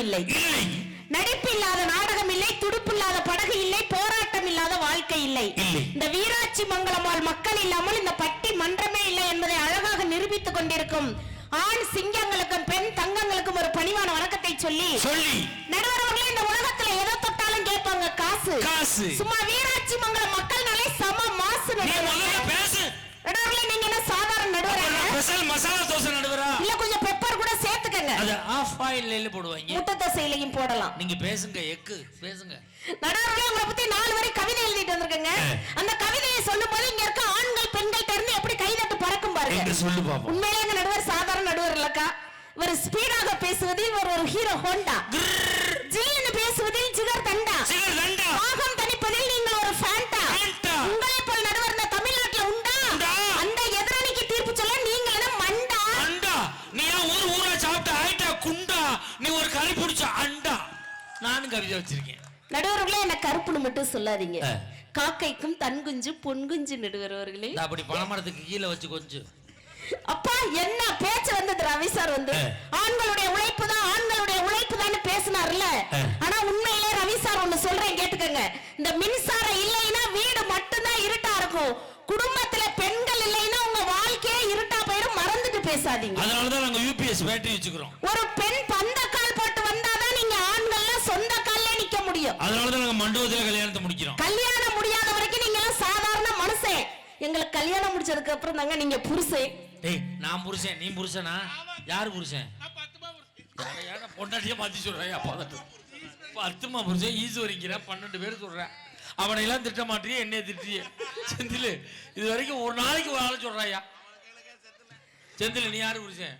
இல்லை, நடிப்பு இல்லாத நாடகம் இல்லை, துடுப்பு இல்லாத படகு இல்லை, போராட்டம் இல்லாத வாழ்க்கை இல்லை. இந்த வீராட்சி மங்கலமால் மக்கள் இல்லாமல் இந்த பட்டி மன்றமே இல்லை என்பதை அழகாக நிரூபித்துக் கொண்டிருக்கும் ஆண் சிங்கங்களுக்கும் பெண் தங்கங்களுக்கும் ஒரு பணிவான வணக்கத்தை சொல்லி நடுவர்களே, இந்த உலகத்துல எதை தொட்டாலும் கேட்பாங்க காசு. சும்மா வீராட்சி மங்கலம் மக்கள்னாலே சம மாசு. நடுவர்களே, நீங்க என்ன சாதாரண நடுவரா? மசாலா தோசை நடுவரா? இல்ல கொஞ்சம் பெப்பர் கூட சேர்த்துக்கங்க. அது ஆஃப் ஆயில்ல போடுவாங்க. முட்டை தோசையிலையும் போடலாம். நீங்க பேசுங்க, எக்கு பேசுங்க. நடுவர்களே, உங்களை பத்தி 4 வரி கவிதை எழுதிட்டு வந்திருக்கேங்க. அந்த கவிதையை சொல்லும்போது இங்க இருக்க ஆண்கள் பெண்கள் தெரிந்து எப்படி கைதட்டு பறக்கும் பாருங்க. சொல்லு பாப்போம். உண்மையிலேயே நடுவர் சாதாரண நடுவர் இல்லக்கா. ஒரு ஸ்பீடாக பேசுவதில் ஒரு ஹீரோ ஹோண்டா, ஜில்லுன்னு பேசுவதில் ஜிகர் தண்டா, வாகம் தணிப்பதில் நீங்கள் ஒரு ஃபேண்டா. உங்களை போல் நடுவர் இந்த தமிழ்நாட்டுல உண்டா? அந்த எதிரணிக்கு தீர்ப்பு சொல்ல நீங்கள் என்ன மண்டா? நீ ஊரா சாப்பிட்ட ஆயிட்டா குண்டா, நீ ஒரு கறி பிடிச்ச அண்டா. நானும் கவிதை வச்சிருக்கேன். நடுவர்களே, என்ன கருப்புன்னு மட்டும் சொல்லாதீங்க. காக்கைக்கும் தன் குஞ்சு பொன் குஞ்சு நடுவர் அவர்களே. அப்படி பணமரத்துக்கு கீழே வச்சு கொஞ்சம் அப்பா என்ன பேச்சு வந்தது. ரவி சார் வந்து ஆண்களுடைய உழைப்பு தான், ஆண்களுடைய உழைப்பு தான் பேசினார்ல. ஆனா உண்மையிலே ரவி சார் ஒண்ணு சொல்றேன் கேட்டுக்கங்க. இந்த மின்சாரம் இல்லைன்னா வீடு மட்டும்தான் இருட்டா இருக்கும். குடும்பத்துல பெண்கள் இல்லைன்னா உங்க வாழ்க்கையே இருட்டா போயிடும். மறந்துட்டு பேசாதீங்க. அதனாலதான் நாங்க யூபிஎஸ் பேட்டரி வச்சுக்கிறோம். ஒரு பெண் பந்த கால் போட்டு வந்தாதான் நீங்க ஆண்கள் சொந்த கால்ல நிக்க முடியும். அதனாலதான் நாங்க மண்டபத்துல கல்யாணத்தை முடிக்கிறோம். கல்யாணம் முடியாத வரைக்கும் நீங்க சாதாரண மனுஷன். எங்களுக்கு கல்யாணம் முடிச்சதுக்கு அப்புறம் தாங்க நீங்க புருஷன். நான் புருஷன், நீ புருஷனா? யாரு புருஷன்? பொண்டாட்டியா மாத்தி சொல்றேன். 10 புருஷன் ஈஸ்வரிக்கிற 12 பேர் சொல்றேன். அவனை எல்லாம் திட்ட மாட்டியே, என்னைய திட்டிய செந்தில். இது வரைக்கும் ஒரு நாளைக்கு ஒரு ஆளு சொல்றாயா. செந்தில், நீ யாரு புருஷன்?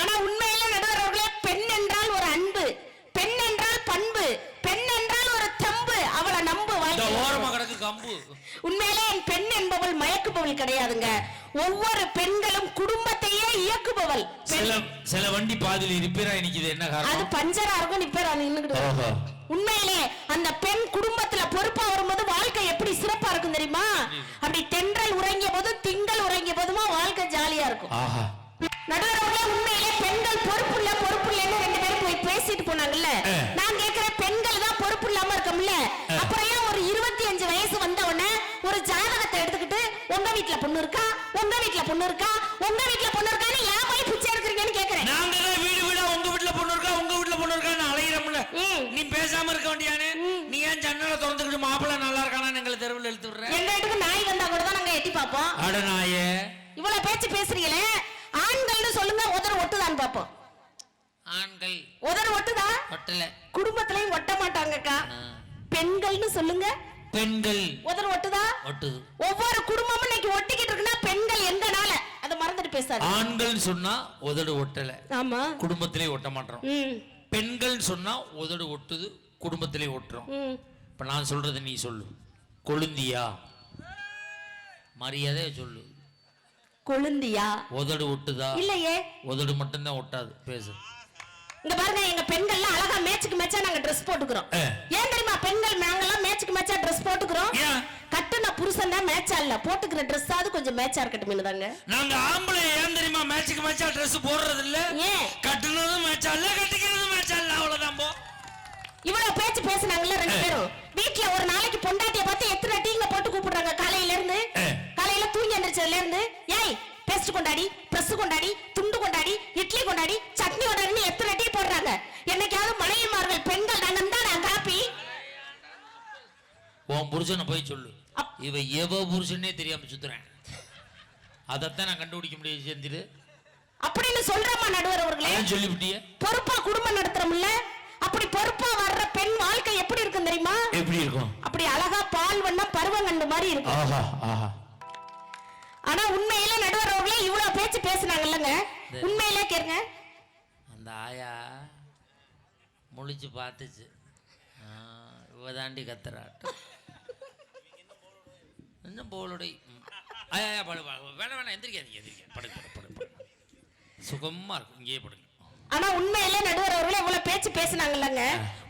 ஆனா உண்மையில நடுவர்களே, பெண் என்றால் ஒரு அன்பு, பெண் என்றால் பண்பு, பெண் என்றால் ஒரு தம்பு. அவளை நம்பு. ஓரமா கிடக்கு கம்பு. உண்மையிலே என் பெண் என்பவள் மயக்குபவள் கிடையாதுங்க. ஒவ்வொரு பெண்களும் குடும்பத்தையே இயக்குபவள். சில வண்டி பாதியில ரிப்பேர் ஆகி நிக்குது, என்ன காரணம்? அது பஞ்சரா இருக்கும், ரிப்பேர் ஆகி நின்னுக்கிட்டு. உண்மையிலே அந்த பெண் குடும்பத்துல பொறுப்பா வரும்போது வாழ்க்கை எப்படி சிறப்பா இருக்கும் தெரியுமா? அப்படி தென்றல் உறங்கிய போது திங்கள் உறங்கிய போதுமா வாழ்க்கை ஜாலியா இருக்கும். நடுவர்களே, உண்மையிலே பெண்கள் பொறுப்புள்ள பொறுப்புள்ளன்னு 2 பேரும் போய் பேசிட்டு போனாங்கல்ல. நான் கேட்கிறேன், பெண்கள் தான் பொறுப்பு இல்லாம இருக்கோம்ல, அப்புறம் ஏன் ஒரு 25 வயசு வந்த உடனே ஒரு ஜாதகத்தை எடுத்துக்கிட்டு உங்க வீட்டுல பொண்ணு இருக்கா, உங்க வீட்டுல பொண்ணு இருக்கா, உங்க வீட்டுல பொண்ணு இருக்கான்னு ஏன் போய் பிச்சை எடுக்கிறீங்கன்னு கேக்குறேன். நாங்க வீடு வீடா உங்க வீட்டுல பொண்ணு இருக்கா, உங்க வீட்டுல பொண்ணு இருக்கான்னு அலையிறோம்ல. நீ பேசாம இருக்க வேண்டியானே. நீ ஏன் ஜன்னலை திறந்துக்கிட்டு மாப்பிள்ளை நல்லா இருக்கானு எங்களை தெருவில் இழுத்து விடுற? எங்க வீட்டுக்கு நாய் வந்தா கூட தான் நாங்க எட்டி பார்ப்போம். அட நாயே, இவ்வளவு பேச்சு பேசுறீங்களே, ஆண்கள்னு சொல்லுங்க, உதறு ஒட்டுதான் பார்ப்போம். ஆண்கள் உதறு ஒட்டுதா? ஒட்டல. குடும்பத்திலையும் ஒட்ட மாட்டாங்கக்கா. பெண்கள்னு சொல்லுங்க. பெண்கள் உதறு ஒட்டுதா? ஒட்டுது. ஒவ்வொரு குடும்பமும் இன்னைக்கு ஒட்டிக்கிட்டு இருக்குன்னா பெண்கள் எங்கனால அத மறந்துட்டு பேசாத. ஆண்கள் சொன்னா உதடு ஒட்டல. ஆமா. குடும்பத்திலே ஒட்ட மாட்டோம். பெண்கள் சொன்னா உதடு ஒட்டுது, குடும்பத்திலே ஒட்டுறோம். இப்ப நான் சொல்றது நீ சொல்லு. கொழுந்தியா? மரியாதையா சொல்லு. கொழுந்தியா? உதடு ஒட்டுதா? இல்லையே. உதடு மட்டும் தான் ஒட்டாது. பேசு. இங்க பாருங்க, எங்க பெண்கள்லாம் அழகா மேட்சுக்கு மேட்சா நாங்க Dress போட்டுக்கிறோம். ஏன் தெரியுமா? பெண்கள் நாங்கெல்லாம் மேட்சுக்கு மேட்சா Dress போட்டுக்கிறோம். கட்டுன புருஷன் தான் மேட்சா இல்ல, போட்டுக்கிற Dress ஆது கொஞ்சம் மேட்சா இருக்கட்டும் தாங்க. நாங்க ஆம்பளை ஏன் தெரியுமா மேட்சுக்கு மேட்சா Dress போடுறது இல்ல? ஏன்? கட்டுனதும் மேட்சா இல்ல, கட்டிக்கிறதும் மேட்சா இல்ல, அவ்வளவுதான். போ. இவ்வளவு பேச்சு பேசுனாங்கல்ல 2 பேரும். வீட்ல ஒரு நாளைக்கு பொண்டாட்டிய பார்த்து எத்தனை டீங்க போட்டு கூப்பிடுறாங்க. காலையில இருந்து காலையில தூங்கி எந்திரிச்சதுல இருந்து, ஏய் பேஸ்ட் கொண்டாடி, பிரஸ் கொண்டாடி, துண்டு கொண்டாடி, இட்லி கொண்டாடி, சட்னி கொண்டாடி எத்தனை டீ போடுறாங்க. என்னைக்காவது மனைவிமார்கள் பெண்கள் நாங்க தான் காப்பி. உன் புருஷனை போய் சொல்லு, இவ எவ புருஷனே தெரியாம சுத்துறேன். அதத்தான் நான் கண்டுபிடிக்க முடியாது செந்திரு அப்படின்னு சொல்றமா நடுவர் அவர்களே. சொல்லிவிட்டிய பொறுப்பா குடும்பம் நடத்துறோம்ல, அப்படி பொறுப்பா வர்ற பெண் வாழ்க்கை எப்படி இருக்கும் தெரியுமா? எப்படி இருக்கும்? அப்படி அழகா பால் வண்ணம் பருவங்கண்டு மாதிரி இருக்கும். ஆஹா ஆஹா. ஆனா உண்மையில நடுவர் அவர்களே இவ்வளவு பேச்சு பேசுனாங்கல்லங்க, உண்மையிலே கேளுங்க. அந்த ஆயா முழிச்சு பார்த்துச்சு, இவதாண்டி கத்துறாட்டம். இன்னும் போலுடை ஆயா படு வேணாம் எந்திரிக்காதீங்க, எந்திரிக்க படுங்க சுகமா இருக்கும், இங்கேயே படுங்க. ஆனா உண்மையிலே நடுவர் அவர்களே இவ்வளவு பேச்சு பேசுனாங்கல்லங்க,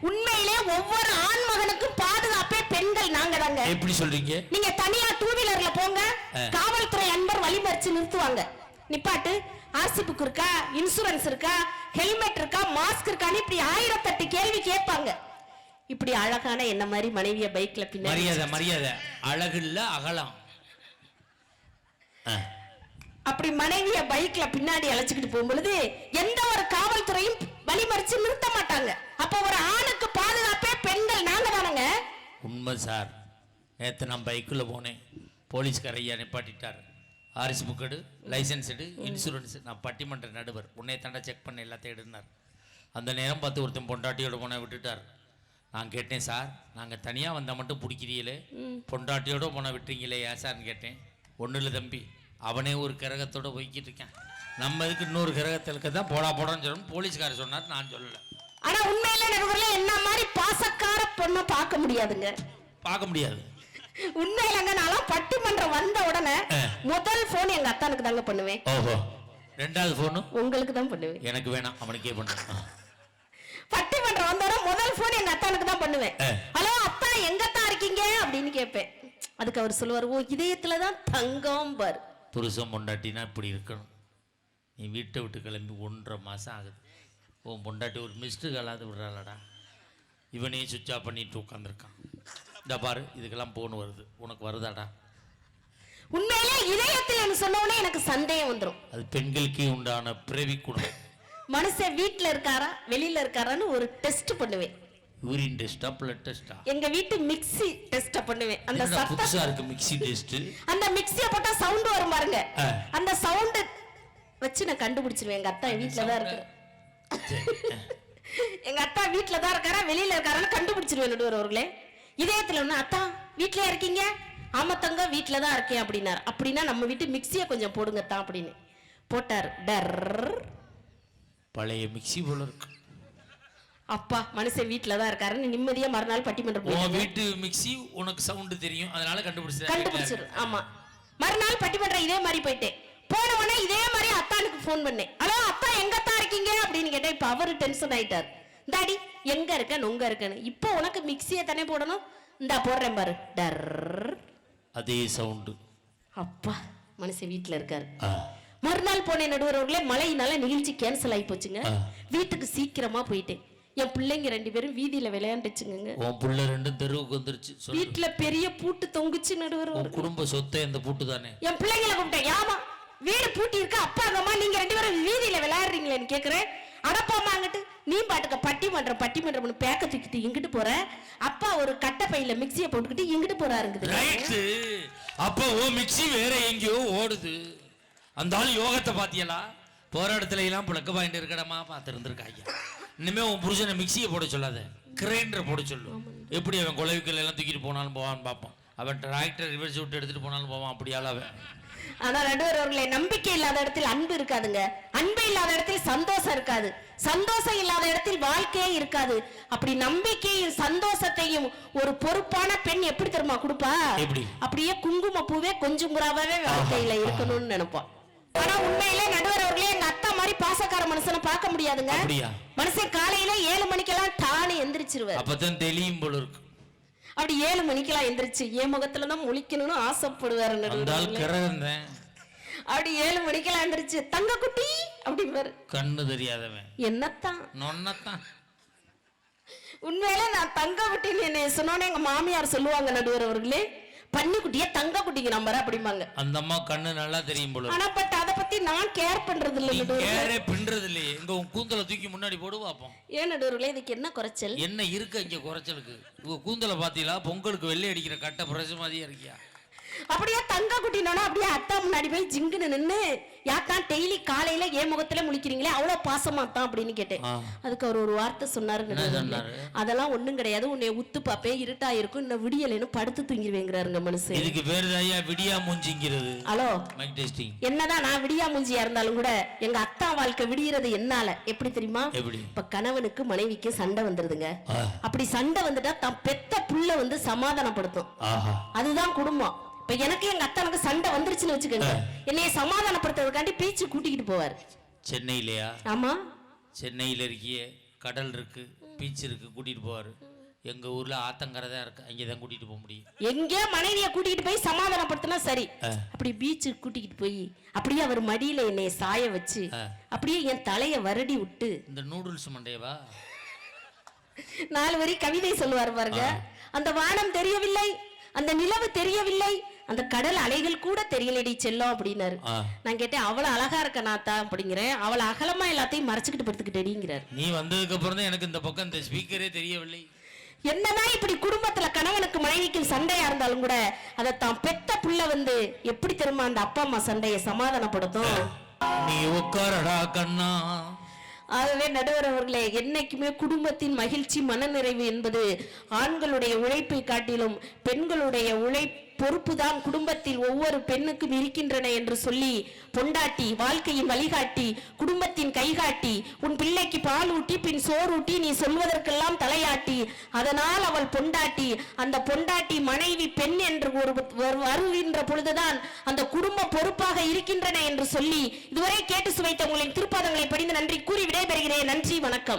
உண்மையிலே ஒவ்வொரு ஆண் மகனுக்கும் பாதுகாப்பே பெண்கள் நாங்க தாங்க. எப்படி சொல்றீங்க? நீங்க தனியா 2 வீலர்ல போங்க, காவல்துறை அன்பர் வழிமறிச்சு நிறுத்துவாங்க. நிப்பாட்டு ஆர்சி புக் இருக்கா, இன்சூரன்ஸ் இருக்கா, ஹெல்மெட் இருக்கா, மாஸ்க் இருக்கான்னு இப்படி 1008 கேள்வி கேட்பாங்க. இப்படி அழகான என்ன மாதிரி மனைவிய பைக்ல பின்னாடி மரியாதை அழகு இல்ல அகலம். அப்படி மனைவிய பைக்ல பின்னாடி அழைச்சிக்கிட்டு போகும்பொழுது எந்த ஒரு காவல்துறையும் வழிமறிச்சு நிறுத்த மாட்டாங்க. அப்ப ஒரு ஆணுக்கு பாதுகாப்பே பெண்கள் நாங்க தானங்க. உண்மை சார். நேற்று நான் பைக்கில் போனேன், போலீஸ்கார ஐயா நிப்பாட்டிட்டார். ஆர்சி புக் எடு, லைசன்ஸ் எடு, இன்சூரன்ஸ். நான் பட்டிமன்ற நடுவர், உன்னை தாண்டா செக் பண்ண எல்லாத்தையும் எடுனார். அந்த நேரம் பார்த்து ஒருத்தன் பொண்டாட்டியோட போன விட்டுட்டார். நான் கேட்டேன், சார் நாங்கள் தனியாக வந்தால் மட்டும் பிடிக்கிறீங்களே, பொண்டாட்டியோட போன விட்டுறீங்களே ஏன் சார்னு கேட்டேன். ஒன்றும் இல்லை தம்பி, அவனே ஒரு கிரகத்தோடு போய்கிட்டு இருக்கேன், நம்ம இதுக்கு இன்னொரு கிரகத்திற்கு தான் போடான்னு சொல்லணும் போலீஸ்காரர் சொன்னார், நான் சொல்லலை. ஆனா உண்மையில நடுவர்களே என்ன மாதிரி பாசக்கார பொண்ணை பார்க்க முடியாதுங்க. பார்க்க முடியாது உண்மையிலங்க. நான் பட்டிமன்றம் வந்த உடனே முதல் போன் எங்க அத்தானுக்கு தாங்க பண்ணுவேன். ஓஹோ, ரெண்டாவது போன் உங்களுக்கு தான் பண்ணுவேன். எனக்கு வேணாம், அவனுக்கே பண்ணுவேன். பட்டிமன்றம் வந்த உடனே முதல் போன் எங்க அத்தானுக்கு தான் பண்ணுவேன். ஹலோ அத்தா, எங்கத்தான் இருக்கீங்க அப்படின்னு கேட்பேன். அதுக்கு அவர் சொல்லுவார், ஓ இதயத்துலதான் தங்கம் பார். புருஷன் பொண்டாட்டினா இப்படி இருக்கணும். நீ வீட்டை விட்டு கிளம்பி 1.5 மாதம் ஆகுது, உன் பொண்டாட்டி ஒரு மிஸ்டு காலாவது விடுறாளடா, இவனையும் சுவிட்ச் ஆஃப் பண்ணிட்டு உட்காந்துருக்கான். இந்த பாரு, இதுக்கெல்லாம் போன் வருது, உனக்கு வருதாடா? உண்மையிலே இதயத்தில் சொன்னோடனே எனக்கு சந்தேகம் வந்துடும். அது பெண்களுக்கே உண்டான பிறவி குணம். மனுஷன் வீட்டுல இருக்காரா வெளியில இருக்காரான்னு ஒரு டெஸ்ட் பண்ணுவேன். யூரின் டெஸ்டா, பிளட் டெஸ்டா? எங்க வீட்டு மிக்ஸி டெஸ்ட் பண்ணுவேன். அந்த புதுசா இருக்கு மிக்ஸி டெஸ்ட். அந்த மிக்ஸியை போட்டா சவுண்ட் வரும் பாருங்க, அந்த சவுண்ட் வச்சு நான் கண்டுபிடிச்சிருவேன் எங்க அத்தா வீட்டுல தான் இருக்கு. எங்க அத்தா வீட்டுல தான் இருக்காரா வெளியில இருக்காரான்னு கண்டுபிடிச்சிருவேன் நடுவர் அவர்களே. இதயத்துல ஒண்ணு, அத்தா வீட்லயே இருக்கீங்க? ஆமா தங்க வீட்டுல தான் இருக்கேன் அப்படின்னாரு. அப்படின்னா நம்ம வீட்டு மிக்ஸியை கொஞ்சம் போடுங்க தான் அப்படின்னு போட்டார். டர், பழைய மிக்ஸி போல இருக்கு. அப்பா மனுஷன் வீட்டுல தான் இருக்காருன்னு நிம்மதியா மறுநாள் பட்டிமன்றம் போய் வீட்டு மிக்ஸி உனக்கு சவுண்ட் தெரியும், அதனால கண்டுபிடிச்சிரு. ஆமா, மறுநாள் பட்டிமன்றம் இதே மாதிரி போயிட்டேன். போன உடனே இதே மாதிரி அத்தானுக்கு போன் பண்ணேன். ஹலோ அத்தா, எங்கத்தான் இருக்கீங்க அப்படின்னு கேட்டேன். இப்ப அவரு டென்ஷன் ஆயிட்டார். டாடி எங்க இருக்க நொங்க இருக்கன்னு. இப்போ உனக்கு மிக்ஸியை தானே போடணும், இந்தா போடுறேன் பாரு. டர், அதே சவுண்டு. அப்பா மனுஷன் வீட்டுல இருக்காரு. மறுநாள் போனேன் நடுவர் அவர்களே, மழையினால நிகழ்ச்சி கேன்சல் ஆகி போச்சுங்க. வீட்டுக்கு சீக்கிரமா போயிட்டேன். என் பிள்ளைங்க 2 பேரும் வீதியில விளையாண்டுச்சுங்க. உன் புள்ள 2 தெருவுக்கு வந்துருச்சு. வீட்டுல பெரிய பூட்டு தொங்குச்சு நடுவர். உன் குடும்ப சொத்தை அந்த பூட்டு தானே. என் பிள்ளைங்களை கூப்பிட்டேன். ஆமா வீடு பூட்டி இருக்கா, அப்பா அம்மா நீங்க 2 பேரும் வீதியில விளையாடுறீங்களேன்னு கேக்குறேன். அடப்பாமாங்கிட்டு நீ பாட்டுக்க பட்டிமன்றம் பேக்க தூக்கிட்டு இங்கிட்டு போற. அப்பா ஒரு கட்டை பையில மிக்ஸியை போட்டுக்கிட்டு இங்கிட்டு போறாருங்குது. அப்ப ஓ மிக்ஸி வேற எங்கேயோ ஓடுது. அந்த ஆள் யோகத்தை பாத்தியலா? போற இடத்துல எல்லாம் புழக்க பாயிண்ட் இருக்கடமா பார்த்து இருந்திருக்காங்க. இனிமே உன் புருஷனை மிக்ஸியை போட சொல்லாத, கிரைண்டர் போட சொல்லு. எப்படி அவன் குலவிக்கல் எல்லாம் தூக்கிட்டு போனாலும் போவான்னு பார்ப்போம். அவன் டிராக்டர் ரிவர்ஸ் விட்டு எடுத்துட்டு போனாலும் போவான். அப்படியால அவன். ஆனா நடுவர் அவர்களே, நம்பிக்கை இல்லாத இடத்தில் அன்பு இருக்காதுங்க. அன்பு இல்லாத இடத்தில் சந்தோஷம் இருக்காது. சந்தோஷம் இல்லாத இடத்தில் வாழ்க்கையே இருக்காது. அப்படி நம்பிக்கையும் சந்தோஷத்தையும் ஒரு பொறுப்பான பெண் எப்படி தெரியுமா கொடுப்பா? அப்படியே குங்கும பூவே கொஞ்சம் புறாவே வாழ்க்கையில இருக்கணும்னு நினைப்பான். ஆனா உண்மையிலே நடுவர் அவர்களே, எங்க அத்தா மாதிரி பாசக்கார மனுஷனை பார்க்க முடியாதுங்க. மனுஷன் காலையில 7 மணிக்கெல்லாம் டானு எந்திரிச்சிருவார். அப்பதான் தெளியும் போல இருக்கு. அப்படி 7 மணிக்கெல்லாம் எந்திரிச்சு என் முகத்துலதான் முழிக்கணும்னு ஆசைப்படுவாரு. அப்படி 7 மணிக்கெல்லாம் எந்திரிச்சு தங்க குட்டி அப்படிம்பாரு. கண்ணு தெரியாதவன் என்னத்தான் நொன்னத்தான். உண்மையில நான் தங்க குட்டின்னு என்ன சொன்னோன்னே எங்க மாமியார் சொல்லுவாங்க நடுவர் அவர்களே, பன்னி குட்டிய தங்க குட்டிக்கு நம்பர் அப்படிம்பாங்க. அந்த அம்மா கண்ணு நல்லா தெரியும் போல. ஆனா பட் அத பத்தி நான் கேர் பண்றது இல்ல. கேரே பண்றது இல்லையே. எங்க உன் கூந்தலை தூக்கி முன்னாடி போடு பாப்போம். ஏன் நடுவர்களே, இதுக்கு என்ன குறைச்சல்? என்ன இருக்கு இங்க குறைச்சலுக்கு? உங்க கூந்தலை பாத்தீங்களா? பொங்கலுக்கு வெள்ளை அடிக்கிற கட்டை பிரச மாதிரியா இருக்கியா? அப்படியே தங்க குட்டினோட அப்படியே அத்தா முன்னாடி போய் ஜிங்குன்னு நின்னு, யாத்தான் டெய்லி காலையில ஏன் முகத்துல முழிக்கிறீங்களே, அவ்வளவு பாசமா தான் அப்படின்னு கேட்டேன். அதுக்கு அவர் ஒரு வார்த்தை சொன்னாரு. அதெல்லாம் ஒண்ணும் கிடையாது, உன்னை உத்து பாப்பேன், இருட்டா இருக்கும், இன்னும் விடியலைன்னு படுத்து தூங்கிடுவேங்கிறாருங்க மனுஷன். இதுக்கு பேரு ஐயா விடியா மூஞ்சிங்கிறது. ஹலோ, என்னதான் நான் விடியா மூஞ்சியா இருந்தாலும் கூட எங்க அத்தா வாழ்க்கை விடியறது என்னால எப்படி தெரியுமா? இப்ப கணவனுக்கு மனைவிக்கு சண்டை வந்துருதுங்க. அப்படி சண்டை வந்துட்டா தான் பெத்த புள்ள வந்து சமாதானப்படுத்தும். அதுதான் குடும்பம். இப்ப எனக்கு எங்க அத்தானுக்கு சண்டை வந்துருச்சுன்னு வச்சுக்கோங்க, என்னைய சமாதானப்படுத்துறதுக்காண்டி பீச்சு கூட்டிக்கிட்டு போவார். சென்னையிலயா? ஆமா, சென்னையில இருக்கிய கடல் இருக்கு, பீச் இருக்கு, கூட்டிட்டு போவாரு. எங்க ஊர்ல ஆத்தங்கரை தான் இருக்கு, அங்கதான் கூட்டிட்டு போக முடியும். எங்கே மனைவியை கூட்டிட்டு போய் சமாதானப்படுத்தினா சரி. அப்படி பீச்சுக்கு கூட்டிட்டு போய் அப்படியே அவர் மடியில என்னைய சாய வச்சு அப்படியே என் தலைய வருடி விட்டு இந்த நூடுல்ஸ் மண்டையவா 4 வரி கவிதை சொல்லுவார் பாருங்க. அந்த வானம் தெரியவில்லை, அந்த நிலவு தெரியவில்லை, அந்த கடல் அலைகள் கூட தெரியலடி செல்லம் அப்படின்னாரு. நான் கேட்டேன், அவ்வளவு அழகா இருக்க நாத்தா அப்படிங்கிறேன், அவளை அகலமா எல்லாத்தையும் மறைச்சுக்கிட்டு படுத்துக்கிட்டேங்கிறார். நீ வந்ததுக்கு அப்புறம் தான் எனக்கு இந்த பக்கம் இந்த ஸ்பீக்கரே தெரியவில்லை. என்னதான் இப்படி குடும்பத்துல கணவனுக்கு மனைவிக்கும் சண்டையா இருந்தாலும் கூட அதை தான் பெத்த புள்ள வந்து எப்படி தெரியுமா அந்த அப்பா அம்மா சண்டையை சமாதானப்படுத்தும். நீ உட்காரடா கண்ணா. ஆகவே நடுவர் அவர்களே, என்னைக்குமே குடும்பத்தின் மகிழ்ச்சி மனநிறைவு என்பது ஆண்களுடைய உழைப்பை காட்டிலும் பெண்களுடைய பொறுப்புதான் குடும்பத்தில் ஒவ்வொரு பெண்ணுக்கும் இருக்கின்றன என்று சொல்லி பொண்டாட்டி வாழ்க்கையின் வழிகாட்டி குடும்பத்தின் கைகாட்டி உன் பிள்ளைக்கு பால் ஊட்டி பின் சோறு ஊட்டி நீ சொல்வதற்கெல்லாம் தலையாட்டி அதனால் அவள் பொண்டாட்டி. அந்த பொண்டாட்டி மனைவி பெண் என்று வருகின்ற பொழுதுதான் அந்த குடும்ப பொறுப்பாக இருக்கின்றன என்று சொல்லி இதுவரை கேட்டு சுவைத்த உங்களின் திருப்பாதங்களை படிந்து நன்றி கூறி விடைபெறுகிறேன். நன்றி, வணக்கம்.